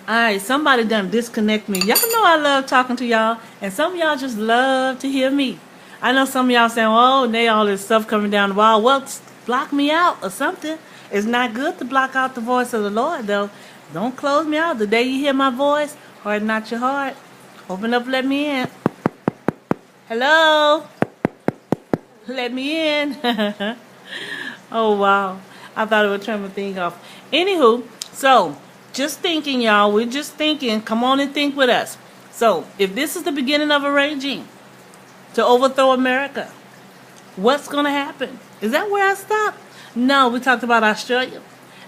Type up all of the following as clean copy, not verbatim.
Alright, somebody done disconnect me. Y'all know I love talking to y'all, and some of y'all just love to hear me. I know some of y'all saying, oh, they all this stuff coming down the wall. Well, block me out or something. It's not good to block out the voice of the Lord, though. Don't close me out. The day you hear my voice, harden not your heart. Open up, let me in. Hello? Let me in. Oh, wow. I thought it would turn my thing off. Anywho, so just thinking, y'all. We're just thinking. Come on and think with us. So, if this is the beginning of a regime to overthrow America, what's going to happen? Is that where I stop? No, we talked about Australia.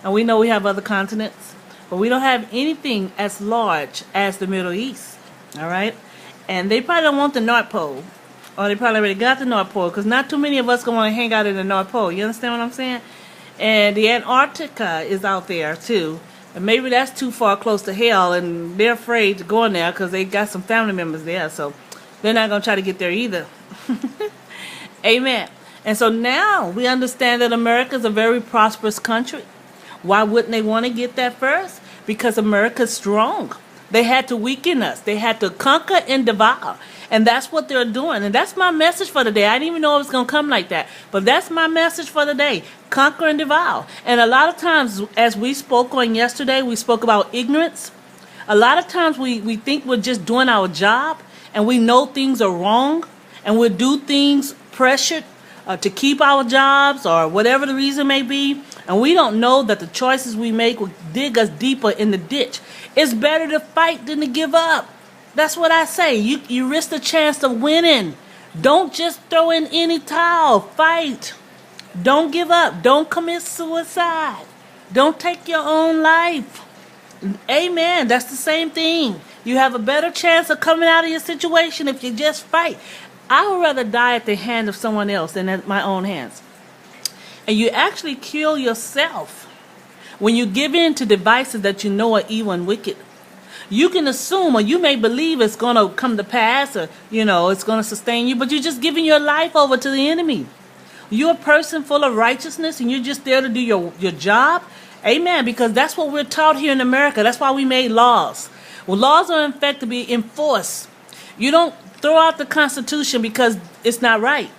And we know we have other continents. But we don't have anything as large as the Middle East. All right? And they probably don't want the North Pole. Or they probably already got the North Pole. Because not too many of us going to want to hang out in the North Pole. You understand what I'm saying? And the Antarctica is out there too. And maybe that's too far close to hell. And they're afraid to go in there because they got some family members there. So they're not going to try to get there either. Amen. And so now we understand that America is a very prosperous country. Why wouldn't they want to get that first? Because America's strong. They had to weaken us. They had to conquer and devour. And that's what they're doing. And that's my message for the day. I didn't even know it was going to come like that. But that's my message for the day. Conquer and devour. And a lot of times, as we spoke on yesterday, we spoke about ignorance. A lot of times we think we're just doing our job. And we know things are wrong. And we'll do things pressured to keep our jobs or whatever the reason may be. And we don't know that the choices we make will dig us deeper in the ditch. It's better to fight than to give up. That's what I say. You risk the chance of winning. Don't just throw in any towel. Fight. Don't give up. Don't commit suicide. Don't take your own life. Amen. That's the same thing. You have a better chance of coming out of your situation if you just fight. I would rather die at the hand of someone else than at my own hands. And you actually kill yourself when you give in to devices that you know are evil and wicked. You can assume or you may believe it's going to come to pass or, it's going to sustain you, but you're just giving your life over to the enemy. You're a person full of righteousness and you're just there to do your job. Amen. Because that's what we're taught here in America. That's why we made laws. Well, laws are in fact to be enforced. You don't throw out the Constitution because it's not right.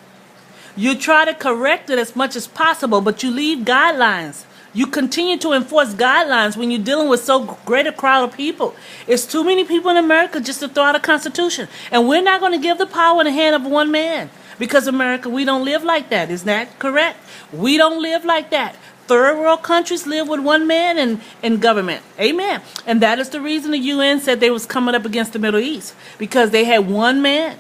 You try to correct it as much as possible, but you leave guidelines. You continue to enforce guidelines when you're dealing with so great a crowd of people. It's too many people in America just to throw out a constitution. And we're not going to give the power in the hand of one man. Because America, we don't live like that. Is that correct? We don't live like that. Third world countries live with one man in government. Amen. And that is the reason the UN said they was coming up against the Middle East. Because they had one man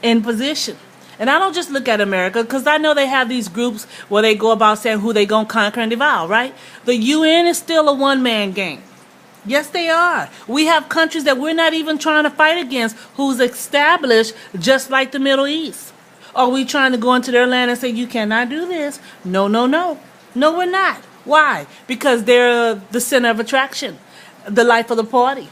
in position. And I don't just look at America, because I know they have these groups where they go about saying who they going to conquer and devour, right? The UN is still a one-man game. Yes, they are. We have countries that we're not even trying to fight against who's established just like the Middle East. Are we trying to go into their land and say, you cannot do this? No, no, no. No, we're not. Why? Because they're the center of attraction, the life of the party.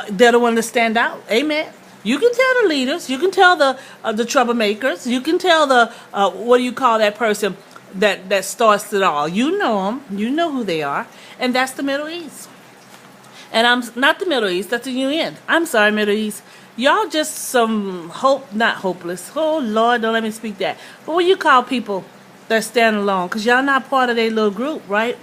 They're the one to stand out. Amen. You can tell the leaders. You can tell the troublemakers. You can tell the, what do you call that person that starts it all? You know them. You know who they are. And that's the Middle East. And I'm not the Middle East. That's the UN. I'm sorry, Middle East. Y'all just some not hopeless. Oh, Lord, don't let me speak that. But what you call people that stand alone? Because y'all not part of their little group, right?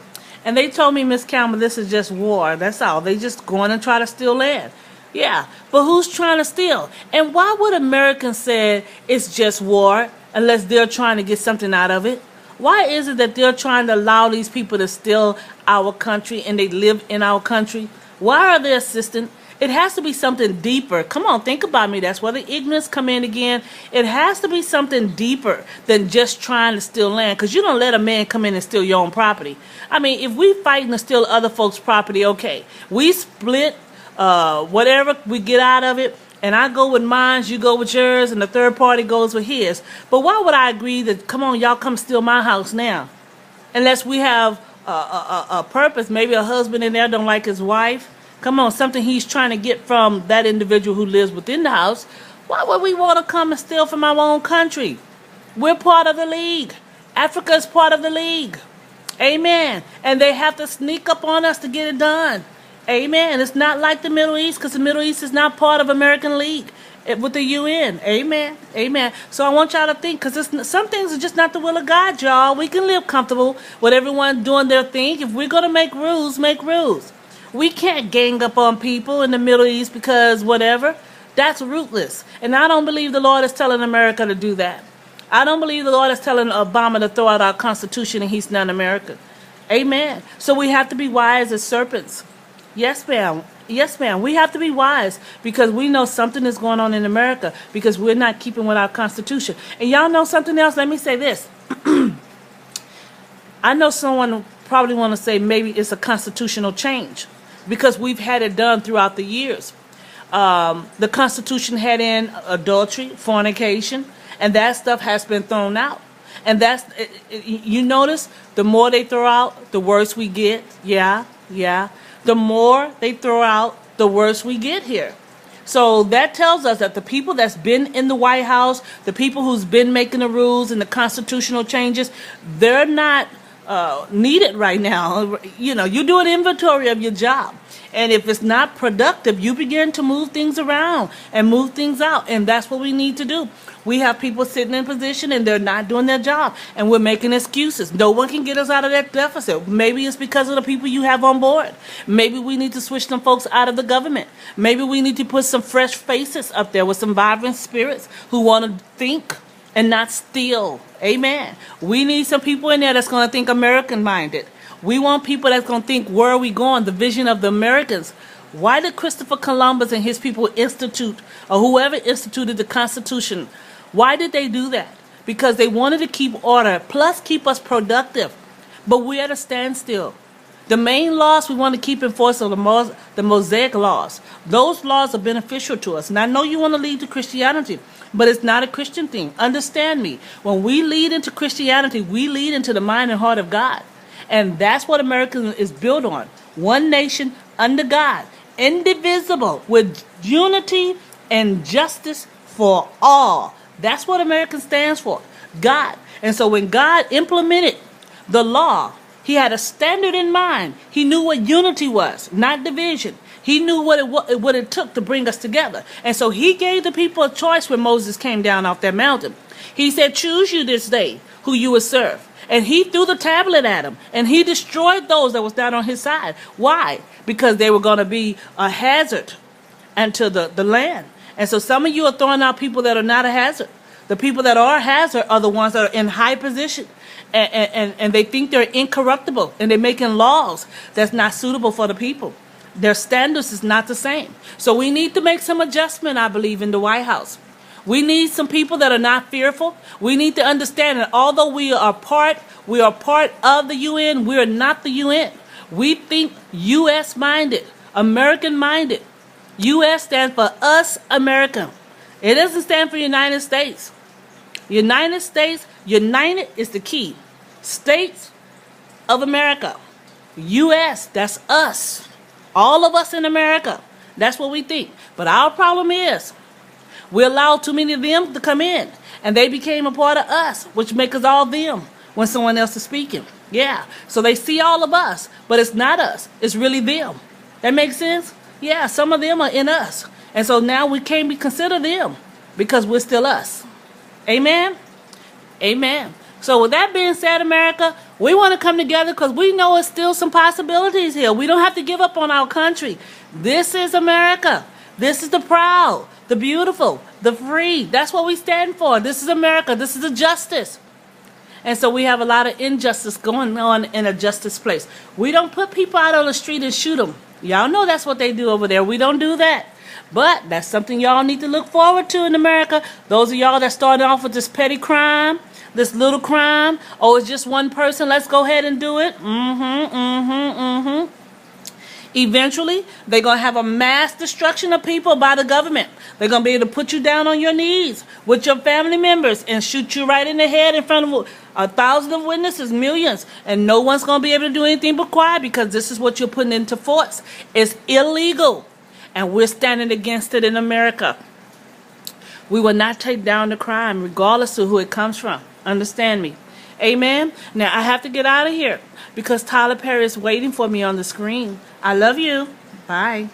And they told me, Miss Campbell, this is just war. That's all. They just going and try to steal land. Yeah, but who's trying to steal? And why would Americans say it's just war unless they're trying to get something out of it? Why is it that they're trying to allow these people to steal our country and they live in our country? Why are they assisting? It has to be something deeper. Come on, think about me. That's where the ignorance come in again. It has to be something deeper than just trying to steal land. Because you don't let a man come in and steal your own property. I mean, if we fighting to steal other folks' property, okay. We split whatever we get out of it. And I go with mine, you go with yours, and the third party goes with his. But why would I agree that, come on, y'all come steal my house now? Unless we have a purpose. Maybe a husband in there don't like his wife. Come on, something he's trying to get from that individual who lives within the house. Why would we want to come and steal from our own country? We're part of the league. Africa is part of the league. Amen. And they have to sneak up on us to get it done. Amen. And it's not like the Middle East, because the Middle East is not part of American League with the UN. Amen. Amen. So I want y'all to think, because some things are just not the will of God, y'all. We can live comfortable with everyone doing their thing. If we're going to make rules, make rules. We can't gang up on people in the Middle East because whatever. That's rootless. And I don't believe the Lord is telling America to do that. I don't believe the Lord is telling Obama to throw out our Constitution and he's not American. Amen. So we have to be wise as serpents. Yes, ma'am. Yes, ma'am. We have to be wise because we know something is going on in America because we're not keeping with our Constitution. And y'all know something else? Let me say this. I know someone probably want to say maybe it's a constitutional change because we've had it done throughout the years. The Constitution had in adultery, fornication, and that stuff has been thrown out. And that's, you notice, the more they throw out, the worse we get. Yeah, yeah. The more they throw out, the worse we get here. So that tells us that the people that's been in the White House, the people who's been making the rules and the constitutional changes, they're not needed right now. You know, you do an inventory of your job. And if it's not productive, you begin to move things around and move things out. And that's what we need to do. We have people sitting in position and they're not doing their job. And we're making excuses. No one can get us out of that deficit. Maybe it's because of the people you have on board. Maybe we need to switch some folks out of the government. Maybe we need to put some fresh faces up there with some vibrant spirits who want to think and not steal. Amen. We need some people in there that's going to think American-minded. We want people that's going to think, where are we going? The vision of the Americans. Why did Christopher Columbus and his people institute, or whoever instituted the Constitution, why did they do that? Because they wanted to keep order, plus keep us productive. But we're at a standstill. The main laws we want to keep enforced are the Mosaic laws. Those laws are beneficial to us. And I know you want to lead to Christianity, but it's not a Christian thing. Understand me. When we lead into Christianity, we lead into the mind and heart of God. And that's what America is built on. One nation under God, indivisible, with unity and justice for all. That's what America stands for, God. And so when God implemented the law, he had a standard in mind. He knew what unity was, not division. He knew what it took to bring us together. And so he gave the people a choice when Moses came down off that mountain. He said, choose you this day who you will serve. And he threw the tablet at him. And he destroyed those that was down on his side. Why? Because they were going to be a hazard unto the land. And so some of you are throwing out people that are not a hazard. The people that are a hazard are the ones that are in high position. And they think they're incorruptible. And they're making laws that's not suitable for the people. Their standards is not the same. So we need to make some adjustment, I believe, in the White House. We need some people that are not fearful. We need to understand that although we are part of the UN, we are not the UN. We think U.S. minded, American minded. U.S. stands for us, American. It doesn't stand for United States. United States, united is the key. States of America. U.S., that's us. All of us in America. That's what we think. But our problem is, we allowed too many of them to come in. And they became a part of us, which makes us all them when someone else is speaking. Yeah. So they see all of us, but it's not us. It's really them. That makes sense? Yeah, some of them are in us. And so now we can't be considered them because we're still us. Amen? Amen. So with that being said, America, we want to come together because we know it's still some possibilities here. We don't have to give up on our country. This is America. This is the proud, the beautiful, the free. That's what we stand for. This is America. This is a justice. And so we have a lot of injustice going on in a justice place. We don't put people out on the street and shoot them. Y'all know that's what they do over there. We don't do that. But that's something y'all need to look forward to in America. Those of y'all that started off with this petty crime, this little crime, oh, it's just one person, let's go ahead and do it. Eventually, they're going to have a mass destruction of people by the government. They're going to be able to put you down on your knees with your family members and shoot you right in the head in front of 1,000 witnesses, millions. And no one's going to be able to do anything but quiet because this is what you're putting into force. It's illegal. And we're standing against it in America. We will not take down the crime regardless of who it comes from. Understand me. Amen. Now, I have to get out of here because Tyler Perry is waiting for me on the screen. I love you. Bye.